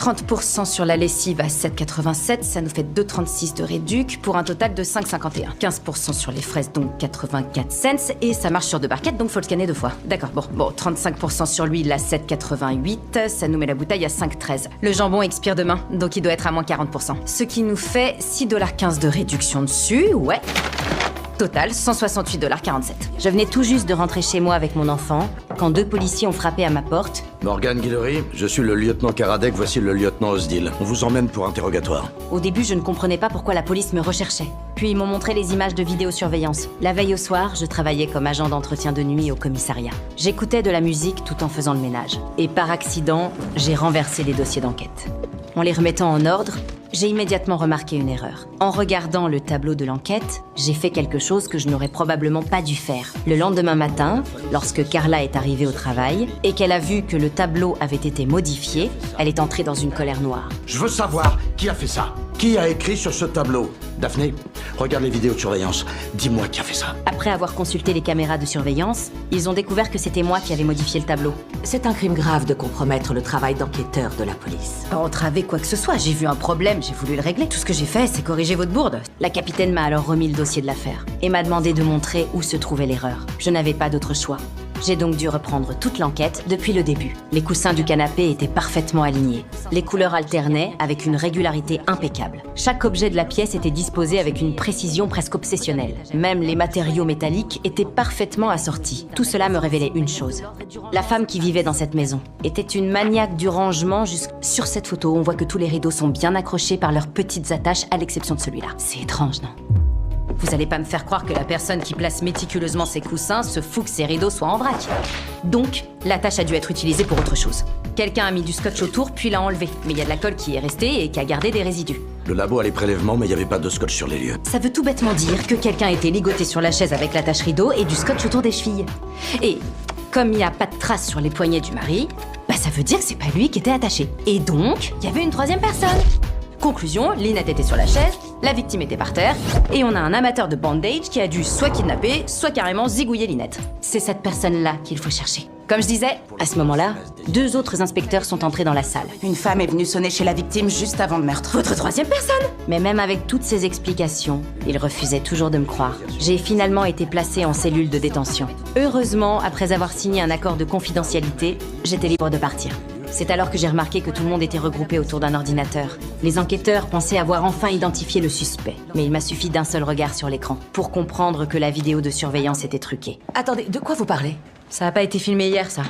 30% sur la lessive à 7,87, ça nous fait 2,36 de réduc pour un total de 5,51. 15% sur les fraises, donc 84 cents, et ça marche sur 2 barquettes, donc faut le scanner 2 fois. D'accord, bon, 35% sur l'huile à 7,88, ça nous met la bouteille à 5,13. Le jambon expire demain, donc il doit être à moins 40%. Ce qui nous fait 6,15 $ de réduction dessus, ouais. Total, 168,47 $. Je venais tout juste de rentrer chez moi avec mon enfant, quand 2 policiers ont frappé à ma porte. Morgan Guillory, je suis le lieutenant Karadec, voici le lieutenant Osdil. On vous emmène pour interrogatoire. Au début, je ne comprenais pas pourquoi la police me recherchait. Puis ils m'ont montré les images de vidéosurveillance. La veille au soir, je travaillais comme agent d'entretien de nuit au commissariat. J'écoutais de la musique tout en faisant le ménage. Et par accident, j'ai renversé les dossiers d'enquête. En les remettant en ordre, j'ai immédiatement remarqué une erreur. En regardant le tableau de l'enquête, j'ai fait quelque chose que je n'aurais probablement pas dû faire. Le lendemain matin, lorsque Carla est arrivée au travail et qu'elle a vu que le tableau avait été modifié, elle est entrée dans une colère noire. Je veux savoir qui a fait ça. Qui a écrit sur ce tableau? Daphné, regarde les vidéos de surveillance. Dis-moi qui a fait ça. Après avoir consulté les caméras de surveillance, ils ont découvert que c'était moi qui avais modifié le tableau. C'est un crime grave de compromettre le travail d'enquêteur de la police. Pas entraver quoi que ce soit, j'ai vu un problème, j'ai voulu le régler. Tout ce que j'ai fait, c'est corriger votre bourde. La capitaine m'a alors remis le dossier de l'affaire et m'a demandé de montrer où se trouvait l'erreur. Je n'avais pas d'autre choix. J'ai donc dû reprendre toute l'enquête depuis le début. Les coussins du canapé étaient parfaitement alignés. Les couleurs alternaient avec une régularité impeccable. Chaque objet de la pièce était disposé avec une précision presque obsessionnelle. Même les matériaux métalliques étaient parfaitement assortis. Tout cela me révélait une chose. La femme qui vivait dans cette maison était une maniaque du rangement jusqu'à... Sur cette photo, on voit que tous les rideaux sont bien accrochés par leurs petites attaches à l'exception de celui-là. C'est étrange, non ? Vous allez pas me faire croire que la personne qui place méticuleusement ses coussins se fout que ses rideaux soient en vrac. Donc, l'attache a dû être utilisée pour autre chose. Quelqu'un a mis du scotch autour puis l'a enlevé. Mais il y a de la colle qui est restée et qui a gardé des résidus. Le labo a les prélèvements, mais il n'y avait pas de scotch sur les lieux. Ça veut tout bêtement dire que quelqu'un a été ligoté sur la chaise avec l'attache rideau et du scotch autour des chevilles. Et comme il n'y a pas de traces sur les poignets du mari, ça veut dire que c'est pas lui qui était attaché. Et donc, il y avait une troisième personne. Conclusion, Lynette était sur la chaise, la victime était par terre, et on a un amateur de bandage qui a dû soit kidnapper, soit carrément zigouiller Lynette. C'est cette personne-là qu'il faut chercher. Comme je disais, à ce moment-là, 2 autres inspecteurs sont entrés dans la salle. Une femme est venue sonner chez la victime juste avant le meurtre. Votre troisième personne? Mais même avec toutes ces explications, ils refusaient toujours de me croire. J'ai finalement été placée en cellule de détention. Heureusement, après avoir signé un accord de confidentialité, j'étais libre de partir. C'est alors que j'ai remarqué que tout le monde était regroupé autour d'un ordinateur. Les enquêteurs pensaient avoir enfin identifié le suspect. Mais il m'a suffi d'un seul regard sur l'écran pour comprendre que la vidéo de surveillance était truquée. Attendez, de quoi vous parlez? Ça n'a pas été filmé hier, ça.